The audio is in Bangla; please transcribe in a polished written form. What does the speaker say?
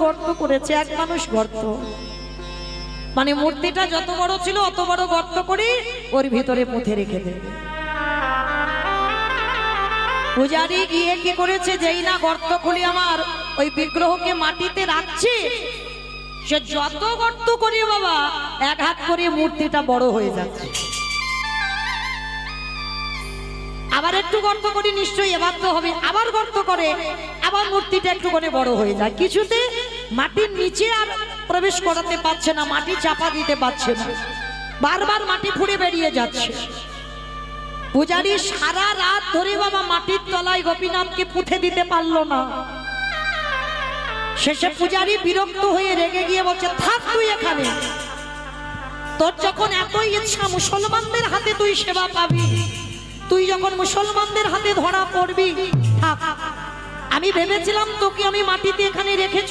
গর্ত করেছে, এক মানুষ গর্ত, মানে মূর্তিটা যত বড় ছিল অত বড় গর্ত করে ওর ভিতরে পুঁতে রেখে দেবে। পূজারি গিয়ে কি করেছে, যেই না গর্ত খুলে আমার ওই বিগ্রহকে মাটিতে রাখছে, সে যত গর্ত করি বাবা এক হাত করে মূর্তিটা বড় হয়ে যাচ্ছে। আবার একটু গর্ত করি, নিশ্চয়ই এবার তো হবে, আবার গর্ত করে, আবার মূর্তিটা একটু করে বড় হয়ে যায়। কিছুতে মাটির নিচে আর প্রবেশ করাতে পারছে না, মাটি চাপা দিতে পারছে না, বারবার মাটি ফুঁড়ে বেরিয়ে যাচ্ছে। পূজারি সারা রাত ধরে বাবা মাটির তলায় গোপীনাথকে পুঁতে দিতে পারলো না। শেষে পূজারি বিরক্ত হয়ে রেগে গিয়ে বলছে, থাক তুই এখানে, তোর যখন এতই ইচ্ছা মুসলমানদের হাতে তুই সেবা পাবি, তুই যখন মুসলমানদের হাতে ধরা পড়বি, থাক। আমি ভেবেছিলাম তোকে আমি মাটিতে এখানে রেখে